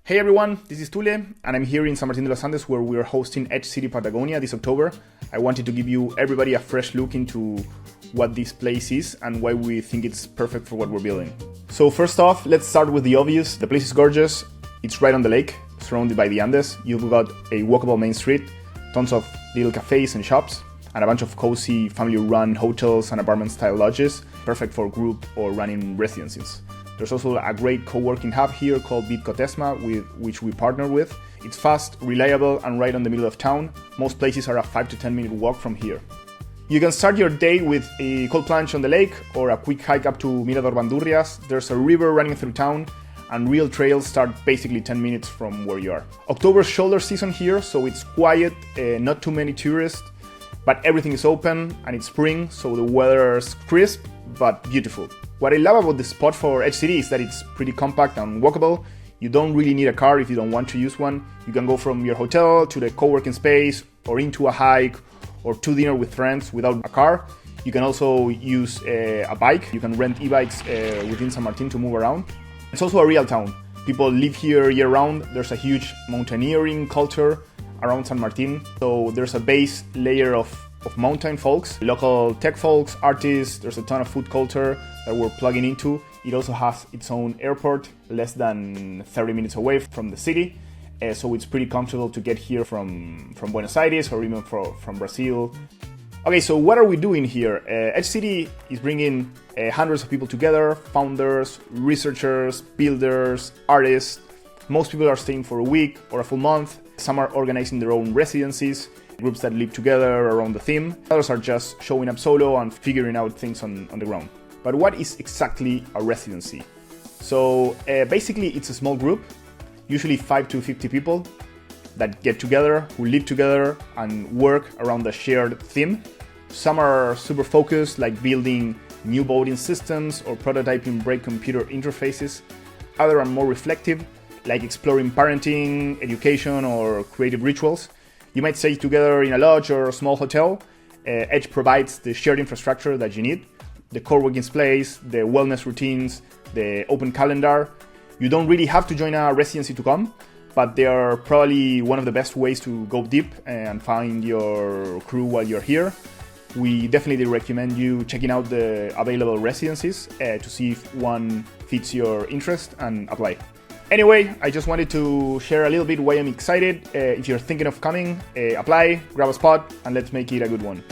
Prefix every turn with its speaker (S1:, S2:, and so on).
S1: Hey everyone, this is Tule, and I'm here in San Martín de los Andes where we're hosting Edge City Patagonia this October. I wanted to give you everybody a fresh look into what this place is and why we think it's perfect for what we're building. So first off, let's start with the obvious. The place is gorgeous. It's right on the lake, surrounded by the Andes. You've got a walkable main street, tons of little cafes and shops, and a bunch of cozy family-run hotels and apartment-style lodges, perfect for group or running residencies. There's also a great co-working hub here called Bitcotesma, with which we partner with. It's fast, reliable, and right on the middle of town. Most places are a 5 to 10 minute walk from here. You can start your day with a cold plunge on the lake or a quick hike up to Mirador Bandurrias. There's a river running through town, and real trails start basically 10 minutes from where you are. October's shoulder season here, so it's quiet, not too many tourists, but everything is open and it's spring, so the weather's crisp but beautiful. What I love about the spot for Edge City is that it's pretty compact and walkable. You don't really need a car if you don't want to use one. You can go from your hotel to the co-working space or into a hike or to dinner with friends without a car. You can also use a bike. You can rent e-bikes within San Martín to move around. It's also a real town. People live here year-round. There's a huge mountaineering culture around San Martín. So there's a base layer of mountain folks, local tech folks, artists. There's a ton of food culture that we're plugging into. It also has its own airport, less than 30 minutes away from the city. So it's pretty comfortable to get here from Buenos Aires or even from Brazil. Okay, so what are we doing here? Edge City is bringing hundreds of people together, founders, researchers, builders, artists. Most people are staying for a week or a full month. Some are organizing their own residencies, groups that live together around the theme. Others are just showing up solo and figuring out things on the ground. But what is exactly a residency? So basically it's a small group, usually 5 to 50 people that get together, who live together and work around a shared theme. Some are super focused, like building new voting systems or prototyping break computer interfaces. Others are more reflective, like exploring parenting, education, or creative rituals. You might stay together in a lodge or a small hotel. Edge provides the shared infrastructure that you need, the core working space, the wellness routines, the open calendar. You don't really have to join a residency to come, but they are probably one of the best ways to go deep and find your crew while you're here. We definitely recommend you checking out the available residencies to see if one fits your interest and apply. Anyway, I just wanted to share a little bit why I'm excited. If you're thinking of coming, apply, grab a spot, and let's make it a good one.